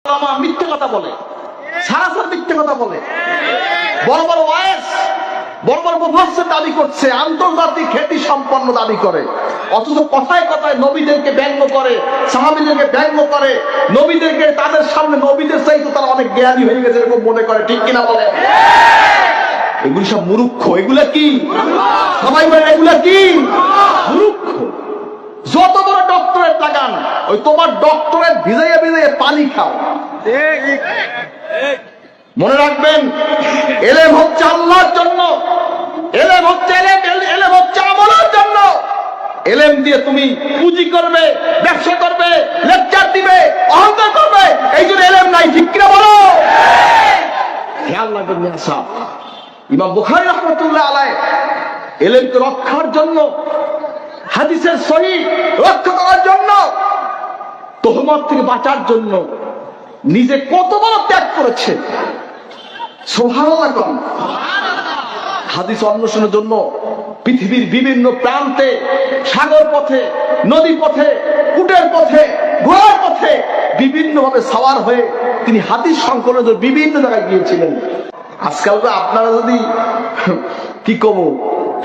মিথ্যে কথা বলে, সারাসার মিথ্যে কথা বলে, বড় বড় ওয়াইস, বড় বড় মুফাসসির দাবি করছে, আন্তর্জাতিক খ্যাতি সম্পন্ন দাবি করে, অথচ কথায় কথায় নবীদেরকে ব্যঙ্গ করে, সাহাবীদেরকে ব্যঙ্গ করে, নবীদেরকে তাদের সামনে নবীদের চাইতে তারা অনেক জ্ঞানী হয়ে গেছে এরকম মনে করে। ঠিক কিনা বলে? এগুলি সব মূর্খ। এগুলা কি? সবাই বলে এগুলা কি? মূর্খ। যত বড় ডক্টরেট লাগান, ওই তোমার ডক্টরেট ভিজাইয়া ভিজাইয়া পানি খাও। মনে রাখবেন, এলেম হচ্ছে আল্লাহর জন্য, এলেম হচ্ছে এলেম হচ্ছে আমলের জন্য। এলেম দিয়ে তুমি পুঁজি করবে, ব্যবসা করবে, লেকচার দিবে, অহংকার করবে, এই জন্য এলেম নাই। ঠিক কিনা বলো? খেয়াল রাখবেন মিয়া সাহেব। ইমাম বুখারী রাহমাতুল্লাহ আলাইহি এলেমকে রক্ষার জন্য, হাদিসের সহিহ রক্ষা করার জন্য, তোহমত থেকে বাঁচার জন্য নিজে কত বড় ত্যাগ করেছে। সুবহানাল্লাহ। হাদিস অন্বেষণের জন্য পৃথিবীর বিভিন্ন প্রান্তে, সাগর পথে, নদী পথে, উটের পথে, ঘোড়ার পথে বিভিন্ন ভাবে সওয়ার হয়ে তিনি হাদিস সংকলনের জন্য বিভিন্ন জায়গায় গিয়েছিলেন। আজকাল তো আপনারা যদি কি কব,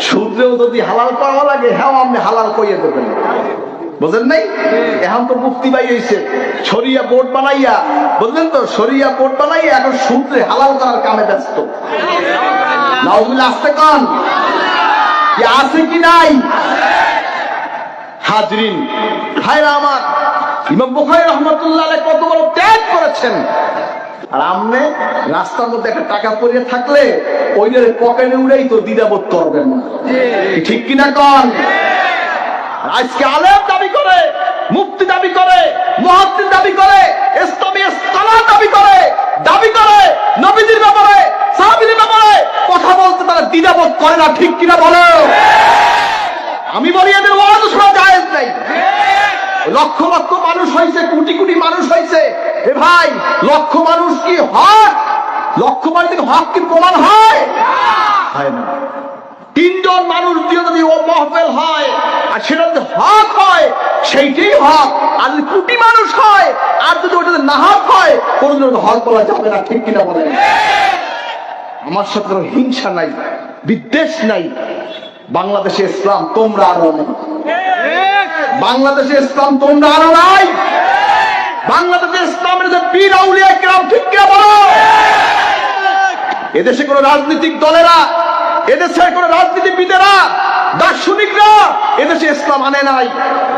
সূত্রেও যদি হালাল করা লাগে, হ্যাঁ আপনি হালাল কইয়ে দেবেন, বুঝলেন নাই? এখন তো মুফতি ভাই হয়েছে, শরিয়া বোর্ড বানাইয়া, বুঝলেন তো, শরিয়া বোর্ড বানাইয়া এখন সূত্রে হালাল করার কামে ব্যস্ত। নাউজুবিল্লাহ। আসতে কন কি আছে কি নাই? হাজরিন ভাইরা আমার, ইমাম বুখারী রাহমাতুল্লাহ আলাইহি কত বড় ত্যাগ করেছেন। আর আমনে রাস্তার মধ্যে একটা টাকা পড়ে থাকলে ওইটার পকেটে উড়েই তো দ্বিধাবোধ করবেন না। ঠিক কিনা কন? আজকে আলেম দাবি করে, মুফতি দাবি করে, মুহাদ্দিস দাবি করে, ইসলামী স্কলার দাবি করে, নবীদের ব্যাপারে, সাহাবীদের ব্যাপারে কথা বলতে তারা দ্বিধাবোধ করে না। ঠিক কিনা বলো? আমি বলি এদের ওয়াজ শোনা জায়েজ নাই। লক্ষ লক্ষ মানুষ হয়েছে, কোটি কোটি মানুষ হয়েছে। এ ভাই, লক্ষ মানুষ কি হক? লক্ষ মানুষ হক কি প্রমাণ হয়? হয় না। তিনজন মানুষ দিয়ে যদি ও মাহফিল হয় আর সেটা যদি হক হয়, সেইটাই হক। আর যদি কোটি মানুষ হয় আর যদি ওটাতে না হক হয়, কোনদিন হক বলা যাবে না। ঠিক কিনা বলেন? আমার সাথে কোনো হিংসা নাই, বিদ্বেষ নাই। বাংলাদেশে ইসলাম তোমরা আরো নাই, বাংলাদেশে ইসলাম তোমরা আরো নাই। বাংলাদেশে ইসলামের যে পীর আউলিয়া কেরাম, ঠিক কিনা বলো? এদেশে কোন রাজনৈতিক দলেরা, এদেশের কোন রাজনীতিবিদেরা, দার্শনিকরা এদেশে ইসলাম আনে নাই।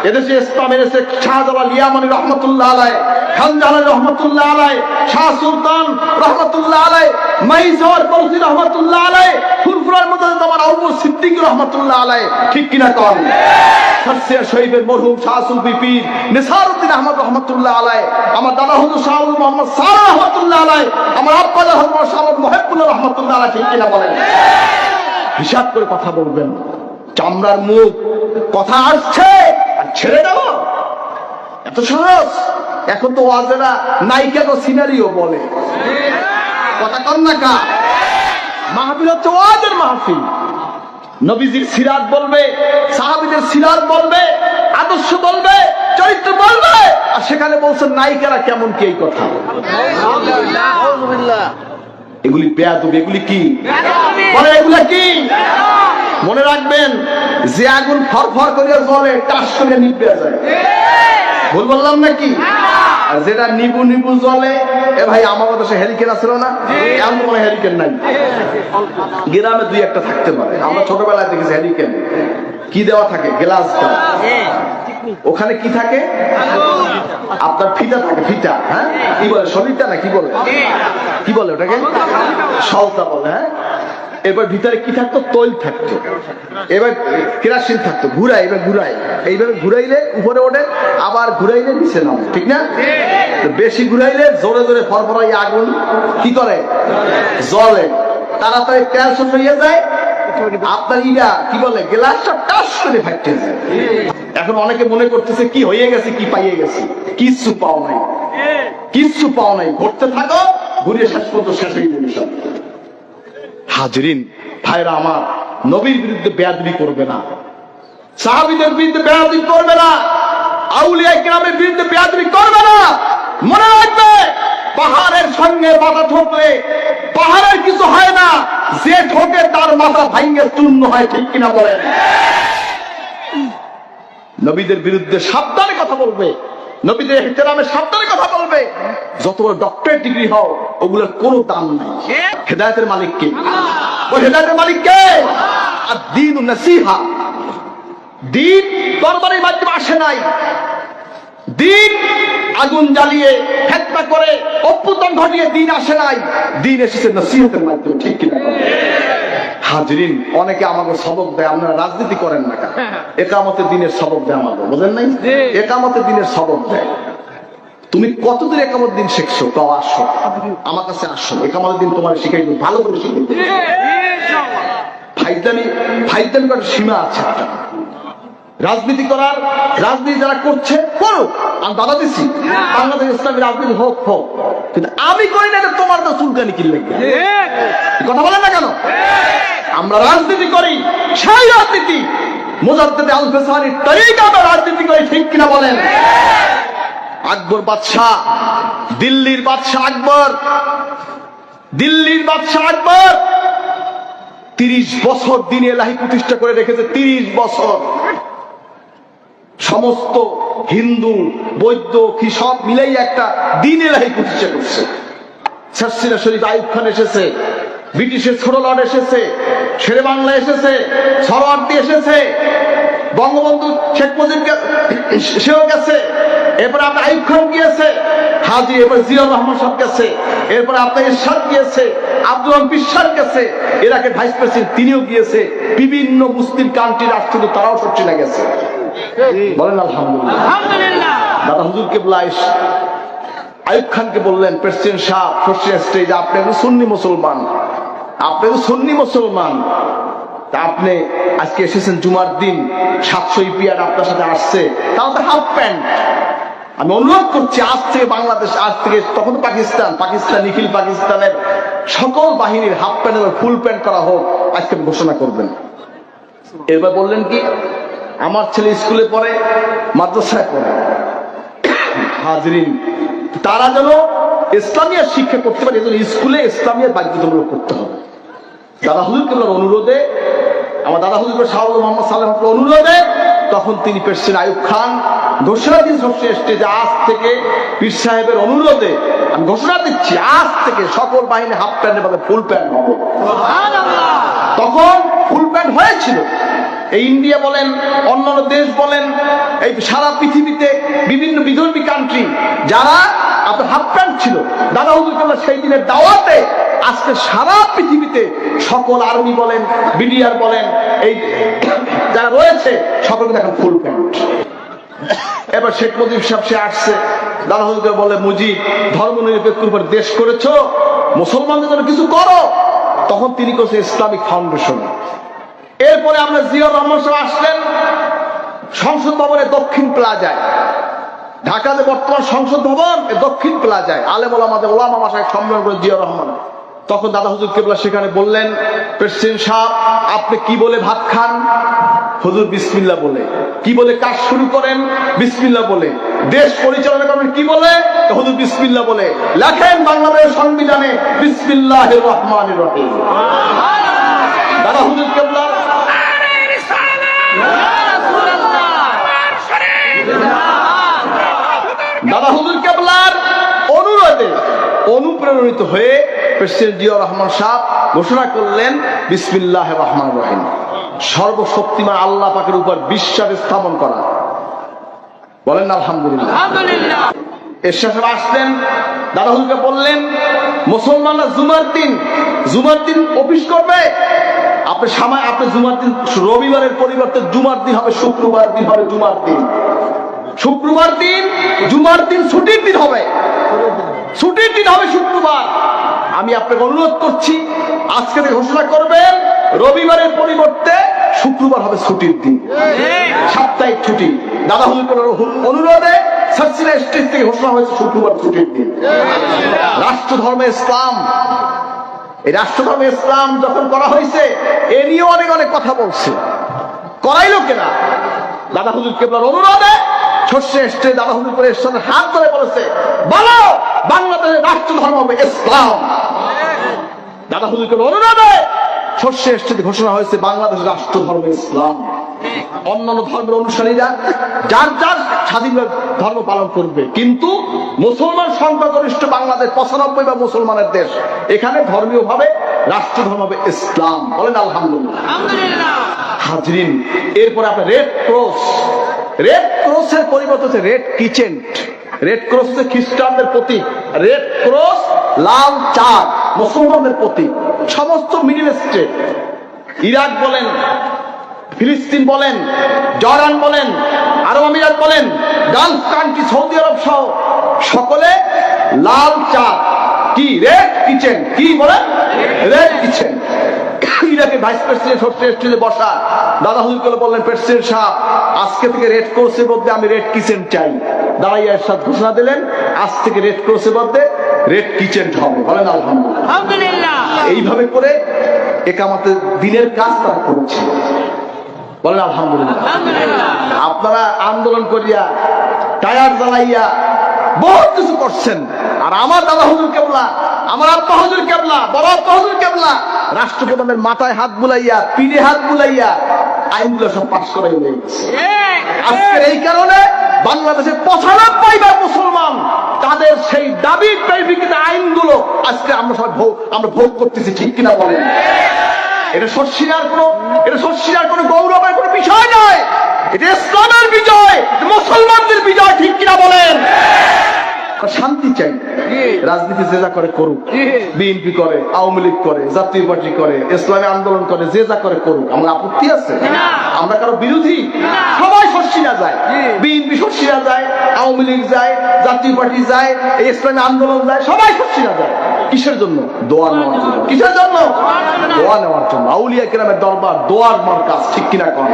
এদেশে ইসলাম এনেছে শাহজালাল ইয়ামানী রহমতুল্লাহ আলাইহি, খান জাহান রহমতুল্লাহ আলাইহি, শাহ সুলতান রহমতুল্লাহ আলাইহি, মাইজওয়ার কলসি রহমতুল্লাহ আলাইহি, ফুরফুরার মধ্যে তোমার আবু সিদ্দিক রহমতুল্লাহ আলাইহি। ঠিক কিনা কন? ফারসিয়া শরীফের মরহুম শাহ সুফি পীর নিসারউদ্দিন আহমদ রহমতুল্লাহ আলাইহি, আমার দাদা হুজুর শাহ মোহাম্মদ সারা রহমতুল্লাহ আলাইহি, আমার আব্বা হযরত শাহ মুহিবুল্লাহ রহমতুল্লাহ আলাইহি। ঠিক কিনা বলেন? হিসাব করে কথা বলবেন। চামড়ার মুখ, কথা আসছে আর ছেড়ে দাও, এত সহজ? এখন তো ওয়াজেরা নায়িকা তো সিনারিও বলে, কথা কন না কা? মাহফিল হচ্ছে ওয়াজের মাহফিল। নবীজির সিরাত বলবে, সাহাবীদের সিরাত বলবে, আদর্শ বলবে, চরিত্র বলবে, আর সেখানে বলছেন নায়িকারা কেমন কি? এই কথা এগুলি বেয়াদবি। এগুলি কি বলে? এগুলা কি? মনে রাখবেন, যে আগুন ফরফর করিয়া জ্বলে টাস করে নিভে যায়। ভুল বললাম নাকি? আর যেটা নিবু নিবু জ্বলে, এ ভাই আমার দেশে হেরিকেন আছে না? এমন কোনো হেরিকেন নাই। গ্রামে দুই একটা থাকতে পারে, আমরা ছোটবেলায় দেখেছি হেরিকেন কি দেওয়া থাকে, গ্লাস দেওয়া। ওখানে কি থাকে? আপনার ফিতা থাকে, ফিতা। হ্যাঁ, কি বলে? শরীরটা না কি বলে? কি বলে ওটাকে? সলতা বলে। হ্যাঁ, এবার ভিতরে কি থাকতো? তৈল থাকতো। এবার কেরাসিন থাকতো। ঘুরাই, এবার ঘুরাই, এইভাবে ঘুরাইলে উপরে ওঠে, আবার ঘুরাইলে নিচে নামে। ঠিক না? বেশি ঘুরাইলে জোরে জোরে ফরফরাই আগুন কি করে? জ্বলে। তাড়াতাড়ি তেল শুরু হয়ে যায়, আপনার ইটা কি বলে, গ্লাসটা টাস করে ফাটতে যায়। এখন অনেকে মনে করতেছে কি হয়ে গেছে, কি পাইয়ে গেছে। কিচ্ছু পাও নাই, কিচ্ছু পাও নাই। ঘুরতে থাকো, ঘুরে শেষ পর্যন্ত শেষ হয়ে যাবে সব। হাজরিন ভাইরা আমার, নবীর বিরুদ্ধে বেয়াদবি করবে না, সাহাবীদের বিরুদ্ধে বেয়াদবি করবে না, আউলিয়া কেরামের বিরুদ্ধে বেয়াদবি করবে না। মনে রাখবে, ভাঙ্গে মাথা ঠোকলে পাহাড়ের কিছু হয় না, যে ঠোকে তার মাথা ভাঙ্গে চূর্ণ হয়, ঠিক কিনা বলেন? নবীদের বিরুদ্ধে সাবধানে কথা বলবে, নবীদের ইহতিরামে সাবধানে কথা বলবে। যত বড় ডক্টরেট ডিগ্রি হও, ওগুলোর কোনো দাম নাই। হেদায়েতের মালিক কে? ওই হেদায়েতের মালিক কে? আর দ্বীন নসিহা, দ্বীন তরবারির মাধ্যমে আসে নাই। দ্বীন আগুন জ্বালিয়ে ফিতনা করে অভ্যুত্থান ঘটিয়ে দ্বীন আসে নাই। দ্বীন এসেছে নসিহতের মাধ্যমে, ঠিক কিনা? হাজরিন, অনেকে আমাকে সবক দেয়, আপনারা রাজনীতি করেন না কেন? একামতের দিনের সবক দেয় আমাকে, বুঝেন নাই? একামতের দিনের সবক দেয়। তুমি কতদূর একামত দিন শিখছো? তাও আসো আমার কাছে, আসো, একামতের দিন তোমার শিখাই, ভালো করে শিখে। ফাইজলামি করার সীমা আছে একটা। রাজনীতি করার, রাজনীতি যারা করছে করুক, আমি বাধা দিচ্ছি, বাংলাদেশ ইসলামী রাজনীতি হোক হোক, কিন্তু আমি করি না। তোমার তো চুলকানি কি লাগবে? কথা বলেন না কেন? আমরা রাজনীতি করি, সেই রাজনীতি মুজাদ্দিদ আল ফিসানির তরিকাতে রাজনীতি করি, ঠিক কিনা বলেন? আকবর বাদশাহ, দিল্লির বাদশাহ আকবর, দিল্লির বাদশাহ আকবর 30 বছর দিন এলাহি প্রতিষ্ঠা করে রেখেছে। 30 বছর সমস্ত হিন্দু বৌদ্ধ কি সব মিলেই একটা দিন এলাহি প্রতিষ্ঠা করছে। শাসিনা শরীফ আইয়ুব খান এসেছে, ব্রিটিশের ছোট লর্ড এসেছে, শেরে বাংলা এসেছে, সরওয়ার্দী এসেছে, বঙ্গবন্ধু শেখ মুজিব সেও গেছে, এরপরে আপনার আইয়ুব খান গিয়েছে, হাজি এরপরে জিয়াউর রহমান সাহেব গেছে, এরপরে আপনার ইরশাদ গিয়েছে, আব্দুল রহমান বিশ্বাস গেছে, ইরাকের ভাইস প্রেসিডেন্ট তিনিও গিয়েছে, বিভিন্ন মুসলিম কান্ট্রি রাষ্ট্রদূত তারাও সচ্চিনা গেছে। বলেন আলহামদুলিল্লাহ। দাদা হুজুর কেবলা আইয়ুব খানকে বললেন, প্রেসিডেন্ট সাহেব সচ্চিনা স্টেজ, আপনি একজন সুন্নি মুসলমান, আপনি তো সুন্নি মুসলমান, তা আপনি আজকে এসেছেন জুমার দিন, 700 ইপিআর আপনার সাথে আসছে, তাও তো হাফ প্যান্ট। আমি অনুরোধ করছি, আজ থেকে বাংলাদেশ, আজ থেকে, তখন পাকিস্তান নিখিল পাকিস্তানের সকল বাহিনীর হাফ প্যান্ট এবং ফুল প্যান্ট করা হোক, আজকে ঘোষণা করবেন। এবার বললেন কি, আমার ছেলে স্কুলে পড়ে, মাদ্রাসায় পড়ে, হাজরিন, তারা যেন ইসলামিয়া শিক্ষা করতে পারে, এজন্য স্কুলে ইসলামিয়া বাধ্যতামূলক করতে হবে। দাদা হুজুর কেবলার অনুরোধে, আমার দাদা হুজুর শাহ মোহাম্মদ সালেহ অনুরোধে, তখন তিনি প্রেসিডেন্ট আইয়ুব খান ঘোষণা দিন সবচেয়ে স্টেজে, আজ থেকে পীর সাহেবের অনুরোধে আমি ঘোষণা দিচ্ছি, আজ থেকে সকল বাহিনী হাফ প্যান্টের বদলে ফুল প্যান্ট হবে। তখন ফুল প্যান্ট হয়েছিল। এই ইন্ডিয়া বলেন, অন্যান্য দেশ বলেন, এই সারা পৃথিবীতে বিভিন্ন বিধর্মী কান্ট্রি যারা আপনার হাফ প্যান্ট ছিল, দাদা হুজুর কেবলা সেই দিনের দাওয়াতে আজকে সারা পৃথিবীতে সকল আর্মি বলেন, বিডিআর বলেন, এই যারা রয়েছে সকলকে দেখেন ফুল প্যান্ট। এবার শেখ মুজিব সাহেব সে আসছে, দাদা হুজুরকে বলে, মুজিব ধর্ম নিরপেক্ষের উপর দেশ করেছো, মুসলমানদের জন্য কিছু করো। তখন তিনি করছে ইসলামিক ফাউন্ডেশন। এরপরে আমরা জিয়াউর রহমান সাহেব আসলেন সংসদ ভবনের দক্ষিণ প্লাজায়, ঢাকাতে বর্তমান সংসদ ভবন দক্ষিণ প্লাজায় আলেম ওলামাদের ওলামা মাসায় সম্মেলন করে জিয়াউর রহমান। তখন দাদা হুজুর কেবলা সেখানে বললেন, প্রেসিডেন্ট সাহেব আপনি কি বলে ভাত খান? হুজুর বিসমিল্লাহ বলে। কি বলে কাজ শুরু করেন? বিসমিল্লাহ বলে। দেশ পরিচালনা করেন কি বলে? হুজুর বিসমিল্লাহ বলে। লেখেন বাংলাদেশের সংবিধানে বিসমিল্লাহির রহমানির রহিম। দাদা হুজুর কেবলা দাদা হুজুর কেবলার অনুরোধে অনুপ্রেরিত হয়ে প্রেসিডেন্ট জিয়াউর রহমান সাহেব ঘোষণা করলেন বিসমিল্লাহির রহমানির রহিম। সর্বশক্তিমান আল্লাহ পাকের উপর বিশ্বাস স্থাপন করা। বলেন আলহামদুলিল্লাহ। এরশাদ সাহেব আসলেন, দাদা হুজুরকে বললেন, মুসলমানরা জুমার দিন অফিস করবে, আপনি জুমার দিন রবিবারের পরিবর্তে জুমার দিন হবে, শুক্রবার দিন হবে জুমার দিন, শুক্রবার দিন জুমার দিন ছুটির দিন হবে, ছুটির দিন হবে শুক্রবার। আমি আপনাকে অনুরোধ করছি, আজকে থেকে ঘোষণা করবেন রবিবারের পরিবর্তে শুক্রবার হবে ছুটির দিন, সাপ্তাহিক ছুটি। দাদা হুজুর অনুরোধে সার্সিনা স্টেজ থেকে ঘোষণা হয়েছে শুক্রবার ছুটির দিন। রাষ্ট্রধর্মে ইসলাম, এই রাষ্ট্রধর্মে ইসলাম যখন করা হয়েছে এ নিয়ে অনেক কথা বলছে, করাইলো কেনা? দাদা হুজুর কেবলার অনুরোধে শস্যে এসছে দাদা হুজুর করে হাত ধরে বলেছে, বলো বাংলাদেশের রাষ্ট্র ধর্ম হবে ইসলাম। দাদা হুজুরকে অনুরোধে শস্যে এসছে ঘোষণা হয়েছে বাংলাদেশের রাষ্ট্র ধর্ম ইসলাম। অন্যান্য ধর্মের অনুসারীরা যার যার স্বাধীন ধর্ম পালন করবে, কিন্তু মুসলমান সংখ্যাগরিষ্ঠ বাংলাদেশ 95 বা মুসলমানের দেশ, এখানে ধর্মীয় ভাবে রাষ্ট্র ধর্ম হবে ইসলাম। বলেন আলহামদুলিল্লাহ। হাজরিন, এরপরে আপনার রেড ক্রসের পরিবর্তে হচ্ছে রেড কিচেন। রেড ক্রস হচ্ছে খ্রিস্টানদের প্রতীক, রেড ক্রস লাল চাঁদ মুসলমানদের প্রতীক। সমস্ত মিডিল ইস্টে, ইরাক বলেন, ফিলিস্তিন বলেন, জর্ডান বলেন, আরব আমিরাত বলেন, গালফ কান্ট্রি, সৌদি আরব সহ সকলে লাল চাঁদ, কি রেড কিচেন, কি বলেন রেড কিচেন। ইরাকের ভাইস প্রেসিডেন্ট হোস্টেলে বসা দাদা হুজুরকে বললেন, প্রেসিডেন্ট সাহেব আজকে থেকে রেড ক্রসের মধ্যে আমি রেড কিচেন চাই। দাঁড়াইয়া এরশাদ ঘোষণা দিলেন, আজ থেকে রেড ক্রসের মধ্যে রেড কিচেন হবে। বলেন আলহামদুলিল্লাহ। এইভাবে করে একামতের দিনের কাজ তারা করেছিল। বলেন আলহামদুলিল্লাহ। আপনারা আন্দোলন করিয়া টায়ার জ্বালাইয়া বহুত কিছু করছেন, আর আমার দাদা হুজুর কেবলা, আমার আব্বা হুজুর কেবলা, বড় আব্বা হুজুর কেবলা রাষ্ট্রপ্রধানের মাথায় হাত বুলাইয়া, পিঠে হাত বুলাইয়া আইনগুলো সব পাস করাই নিয়ে গেছে। আজকের এই কারণে বাংলাদেশের 95% মুসলমান তাদের সেই দাবির পরিপ্রেক্ষিতে আইনগুলো আজকে আমরা সবাই ভোগ করতেছি, ঠিক কিনা বলেন? এটা শর্ষিনার কোনো গৌরবের কোনো বিষয় নয়, এটা ইসলামের বিজয়, মুসলমানদের বিজয়, ঠিক কিনা বলেন? শান্তি চাই, রাজনীতি যে যা করে করুক, বিএনপি করে, আওয়ামী লীগ করে, জাতীয় পার্টি করে, ইসলামী আন্দোলন করে, যে যা করে করুক, আমার আপত্তি আছে? আমরা কারো বিরোধী? সবাই শর্ষিনা যায়, বিএনপি শর্ষিনা যায়, আওয়ামী লীগ যায়, জাতীয় পার্টি যায়, ইসলামী আন্দোলন যায়, সবাই শর্ষিনা যায়। কিসের জন্য? দোয়া নেওয়ার জন্য। কিসের জন্য? দোয়া নেওয়ার জন্য। আউলিয়া কেরামের দরবার দোয়ার মার্কাজ, ঠিক কিনা কন?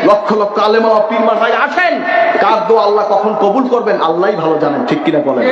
লক্ষ লক্ষ আলেমা পীর মাশায়েখ আসেন, কার দোয়া আল্লাহ কখন কবুল করবেন আল্লাহই ভালো জানেন, ঠিক কিনা বলেন?